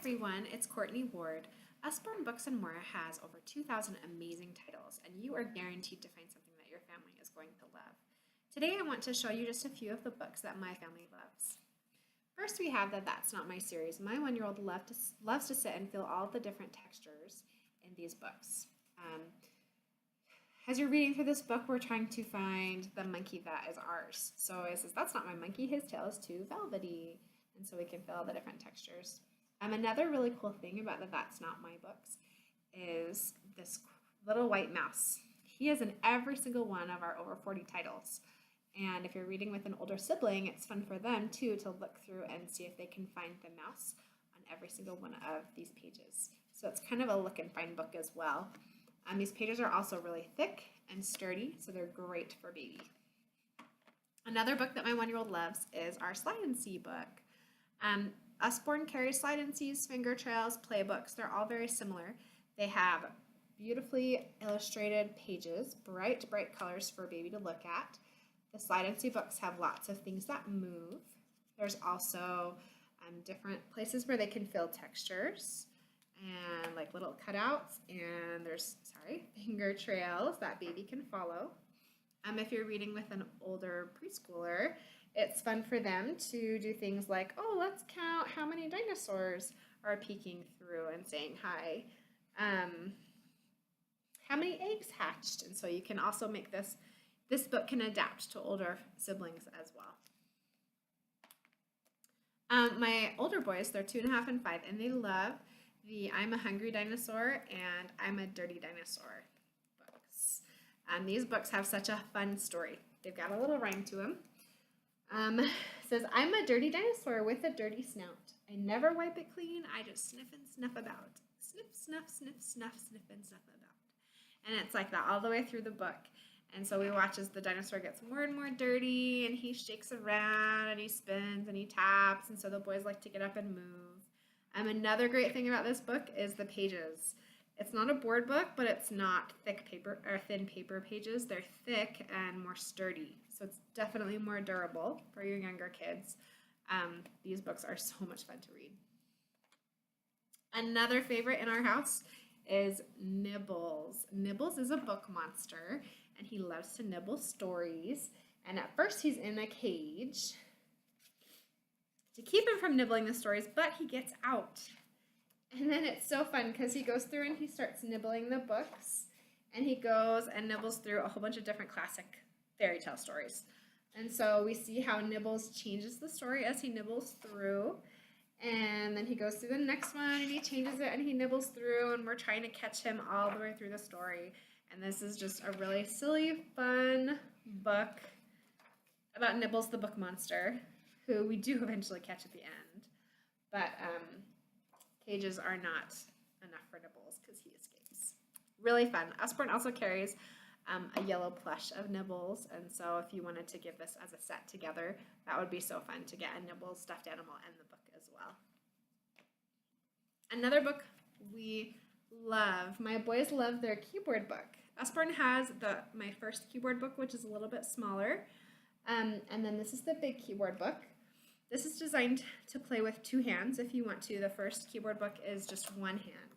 everyone, it's Courtney Ward. USBORNE Books and More has over 2,000 amazing titles, and you are guaranteed to find something that your family is going to love. Today I want to show you just a few of the books that my family loves. First we have the That's Not My series. My one-year-old loves to sit and feel all the different textures in these books. As you're reading through this book, we're trying to find the monkey that is ours. So it says, that's not my monkey, his tail is too velvety. And so we can feel all the different textures. Another really cool thing about the That's Not My books is this little white mouse. He is in every single one of our over 40 titles. And if you're reading with an older sibling, it's fun for them too to look through and see if they can find the mouse on every single one of these pages. So it's kind of a look and find book as well. These pages are also really thick and sturdy, so they're great for baby. Another book that my one-year-old loves is our Slide and See book. USBORNE carries Slide and See's finger trails, playbooks. They're all very similar. They have beautifully illustrated pages, bright colors for baby to look at. The Slide and See books have lots of things that move. There's also different places where they can feel textures and like little cutouts, and there's finger trails that baby can follow. If you're reading with an older preschooler, it's fun for them to do things like, oh, let's count how many dinosaurs are peeking through and saying hi. How many eggs hatched? And so you can also make this book can adapt to older siblings as well. My older boys, they're 2.5 and 5, and they love the I'm a Hungry Dinosaur and I'm a Dirty Dinosaur books. These books have such a fun story. They've got a little rhyme to them. It says, I'm a dirty dinosaur with a dirty snout. I never wipe it clean, I just sniff and snuff about. Sniff, snuff, sniff, snuff, sniff and snuff about. And it's like that all the way through the book. And so we watch as the dinosaur gets more and more dirty, and he shakes around, and he spins, and he taps, and so the boys like to get up and move. Another great thing about this book is the pages. It's not a board book, but it's not thick paper or thin paper pages. They're thick and more sturdy. So it's definitely more durable for your younger kids. These books are so much fun to read. Another favorite in our house is Nibbles. Nibbles is a book monster, and he loves to nibble stories. And at first he's in a cage to keep him from nibbling the stories, but he gets out. And then it's so fun because he goes through and he starts nibbling the books, and he goes and nibbles through a whole bunch of different classic fairy tale stories. And so we see how Nibbles changes the story as he nibbles through, and then he goes through the next one and he changes it and he nibbles through, and we're trying to catch him all the way through the story. And this is just a really silly, fun book about Nibbles the book monster, who we do eventually catch at the end. But cages are not enough for Nibbles because he escapes. Really fun. USBORNE also carries a yellow plush of Nibbles, and so if you wanted to give this as a set together, that would be so fun to get a Nibbles stuffed animal and the book as well. Another book we love, my boys love their keyboard book. USBORNE has my first keyboard book, which is a little bit smaller, and then this is the big keyboard book. This is designed to play with 2 hands if you want to. The first keyboard book is just 1 hand.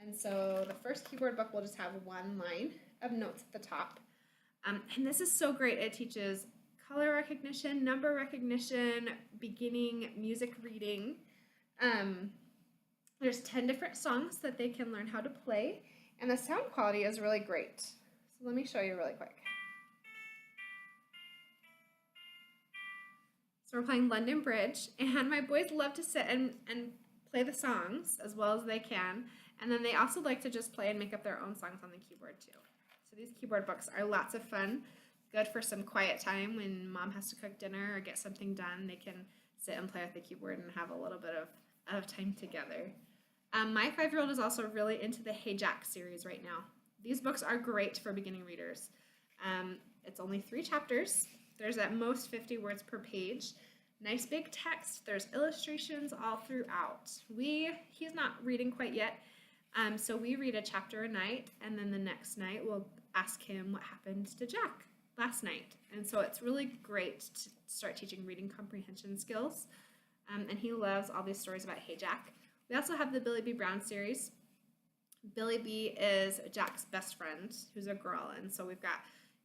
And so the first keyboard book will just have 1 line of notes at the top. And this is so great. It teaches color recognition, number recognition, beginning music reading. There's 10 different songs that they can learn how to play, and the sound quality is really great. So let me show you really quick. So we're playing London Bridge, and my boys love to sit and play the songs as well as they can, and then they also like to just play and make up their own songs on the keyboard too. So these keyboard books are lots of fun, good for some quiet time when mom has to cook dinner or get something done. They can sit and play with the keyboard and have a little bit of time together. My 5-year-old is also really into the Hey Jack series right now. These books are great for beginning readers. It's only 3 chapters. There's at most 50 words per page. Nice big text. There's illustrations all throughout. He's not reading quite yet, so we read a chapter a night, and then the next night we'll ask him what happened to Jack last night. And so it's really great to start teaching reading comprehension skills. And he loves all these stories about Hey Jack. We also have the Billy B. Brown series. Billy B is Jack's best friend, who's a girl, and so we've got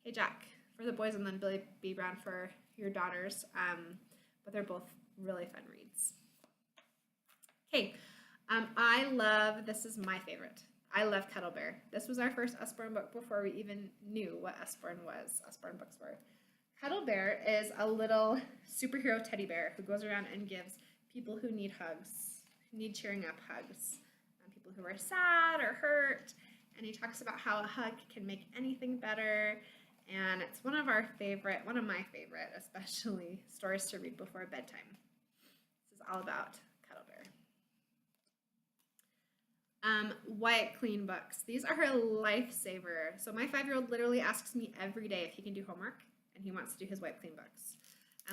Hey Jack for the boys and then Billy B. Brown for your daughters, but they're both really fun reads. Okay, this is my favorite. I love Kettle Bear. This was our first Usborne book before we even knew what Usborne books were. Kettle Bear is a little superhero teddy bear who goes around and gives people who need hugs, who need cheering up hugs, people who are sad or hurt, and he talks about how a hug can make anything better, and it's one of my favorite, especially, stories to read before bedtime. This is all about Kettle Bear. White Clean books. These are her lifesaver. So my 5-year-old literally asks me every day if he can do homework, and he wants to do his White Clean books.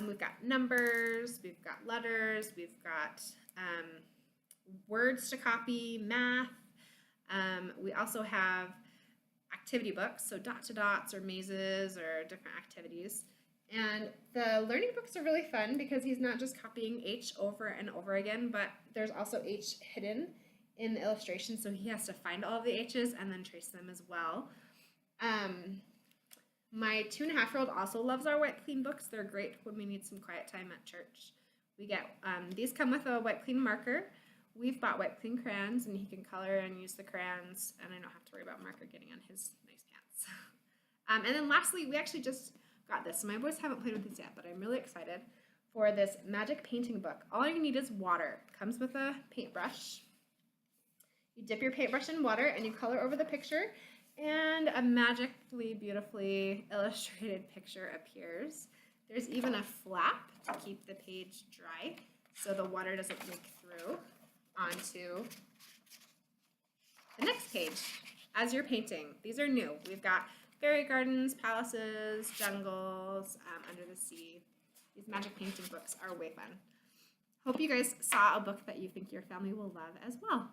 We've got numbers, we've got letters, we've got words to copy, math. We also have activity books, so dot to dots or mazes or different activities. And the learning books are really fun because he's not just copying H over and over again, but there's also H hidden in the illustration, so he has to find all of the H's and then trace them as well. My 2.5-year-old also loves our White Clean books. They're great when we need some quiet time at church. We get these come with a White Clean marker. We've bought White Clean crayons, and he can color and use the crayons, and I don't have to worry about marker getting on his nice pants. And then lastly, we actually just got this. So my boys haven't played with this yet, but I'm really excited for this magic painting book. All you need is water. It comes with a paintbrush. You dip your paintbrush in water, and you color over the picture, and a magically, beautifully illustrated picture appears. There's even a flap to keep the page dry so the water doesn't leak through onto the next page as you're painting. These are new. We've got fairy gardens, palaces, jungles, under the sea. These magic painting books are way fun. Hope you guys saw a book that you think your family will love as well.